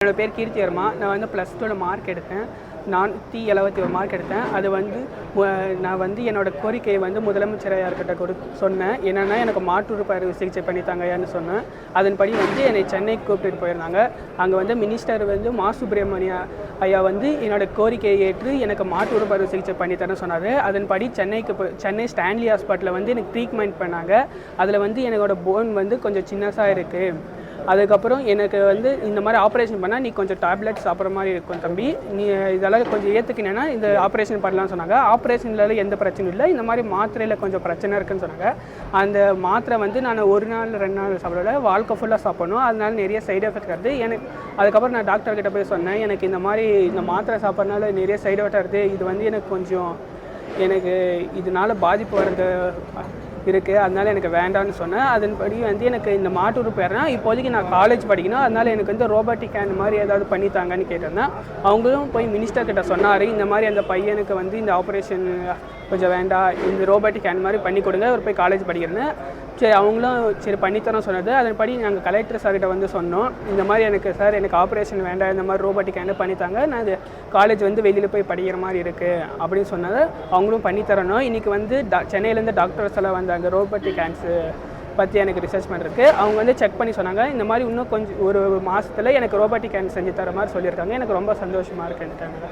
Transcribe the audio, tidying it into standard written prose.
என்னோட பேர் கீர்த்தி வர்மா. நான் வந்து +2ல மார்க் எடுத்தேன். 471 மார்க் எடுத்தேன். அது வந்து நான் வந்து என்னோடய கோரிக்கையை வந்து முதலமைச்சர் ஐயாக்கிட்ட சொன்னேன். என்னென்னா எனக்கு மாற்று அறுவை சிகிச்சை பண்ணித்தாங்கன்னு சொன்னேன். அதன்படி வந்து என்னை சென்னைக்கு கூப்பிட்டுட்டு போயிருந்தாங்க. அங்கே வந்து மினிஸ்டர் வந்து மா சுப்பிரமணிய ஐயா வந்து என்னோடய கோரிக்கையை ஏற்று எனக்கு மாற்று அறுவை சிகிச்சை பண்ணித்தரேன்னு சொன்னார். அதன்படி சென்னை ஸ்டான்லி ஹாஸ்பிட்டலில் வந்து எனக்கு ட்ரீட்மெண்ட் பண்ணாங்க. அதில் வந்து என்னோட போன் வந்து கொஞ்சம் சின்னதாக இருக்குது. அதுக்கப்புறம் எனக்கு வந்து இந்த மாதிரி ஆப்ரேஷன் பண்ணால் நீ கொஞ்சம் டேப்லெட் சாப்பிட்ற மாதிரி இருக்கும் தம்பி, நீ இதெல்லாம் கொஞ்சம் ஏற்றுக்கினேன்னா இந்த ஆப்ரேஷன் பண்ணலான்னு சொன்னாங்க. ஆப்ரேஷனில் எந்த பிரச்சனையும் இல்லை, இந்த மாதிரி மாத்திரையில் கொஞ்சம் பிரச்சனை இருக்குதுன்னு சொன்னாங்க. அந்த மாத்திரை வந்து நான் 1 நாள் 2 நாள் சாப்பிடல, வாழ்க்கை ஃபுல்லாக சாப்பிடணும். அதனால நிறைய சைடு எஃபெக்ட் வருது எனக்கு. அதுக்கப்புறம் நான் டாக்டர்கிட்ட போய் சொன்னேன், எனக்கு இந்த மாதிரி இந்த மாத்திரை சாப்பிட்றதுனால நிறைய சைடு எஃபெக்ட் வருது, இது வந்து எனக்கு இதனால் பாதிப்பு வர்றது இருக்குது, அதனால் எனக்கு வேண்டாம்னு சொன்னேன். அதன்படி வந்து எனக்கு இந்த மாற்று உறுப்பு இப்போதைக்கு நான் காலேஜ் படிக்கணும், அதனால் எனக்கு வந்து ரோபோட்டிக் ஹேண்ட் மாதிரி ஏதாவது பண்ணித்தாங்கன்னு கேட்டிருந்தேன். அவங்களும் போய் மினிஸ்டர்கிட்ட சொன்னார், இந்த மாதிரி அந்த பையனுக்கு வந்து இந்த ஆப்ரேஷன் கொஞ்சம் வேண்டாம், இந்த ரோபோட்டிக் ஹேண்ட் மாதிரி பண்ணி கொடுங்க, அவர் போய் காலேஜ் படிக்கிறேன்னு. சரி, அவங்களும் சரி பண்ணித்தரோம் சொன்னது. அதன்படி நாங்கள் கலெக்டர் சார்கிட்ட வந்து சொன்னோம், இந்த மாதிரி எனக்கு ஆப்ரேஷன் வேண்டாம், இந்த மாதிரி ரோபோட்டிக் ஹேண்டு பண்ணித்தாங்க, நான் காலேஜ் வந்து வெளியில் போய் படிக்கிற மாதிரி இருக்குது அப்படின்னு சொன்னது. அவங்களும் பண்ணித்தரணும். இன்றைக்கி வந்து சென்னையிலேருந்து டாக்டர்ஸ் எல்லாம் வந்தாங்க ரோபோட்டிக் ஹேண்ட்ஸு பற்றி எனக்கு ரிசர்ச் பண்ணுறதுக்கு. அவங்க வந்து செக் பண்ணி சொன்னாங்க, இந்த மாதிரி இன்னும் கொஞ்சம் ஒரு மாதத்தில் எனக்கு ரோபோட்டிக் ஹேண்ட் செஞ்சு தர மாதிரி சொல்லியிருக்காங்க. எனக்கு ரொம்ப சந்தோஷமாக இருக்குன்ட்டாங்க.